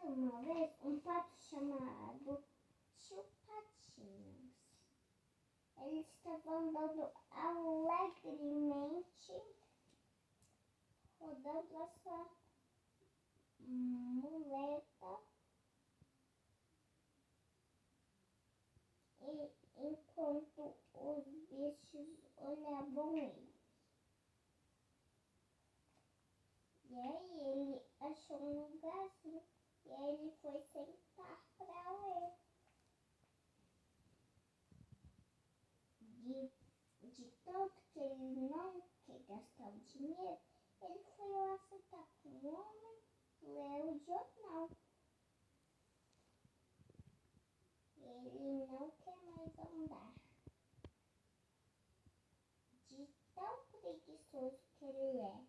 uma vez um pato chamado Tio Patinhas. Ele estava andando alegremente, rodando a sua muleta, e enquanto os bichos olhavam ele. E aí ele achou um lugarzinho e aí ele foi sentar para ler. De tanto que ele não quer gastar o dinheiro, ele foi lá sentar com o homem, ler o jornal. Ele não quer mais andar. De tão preguiçoso que ele é.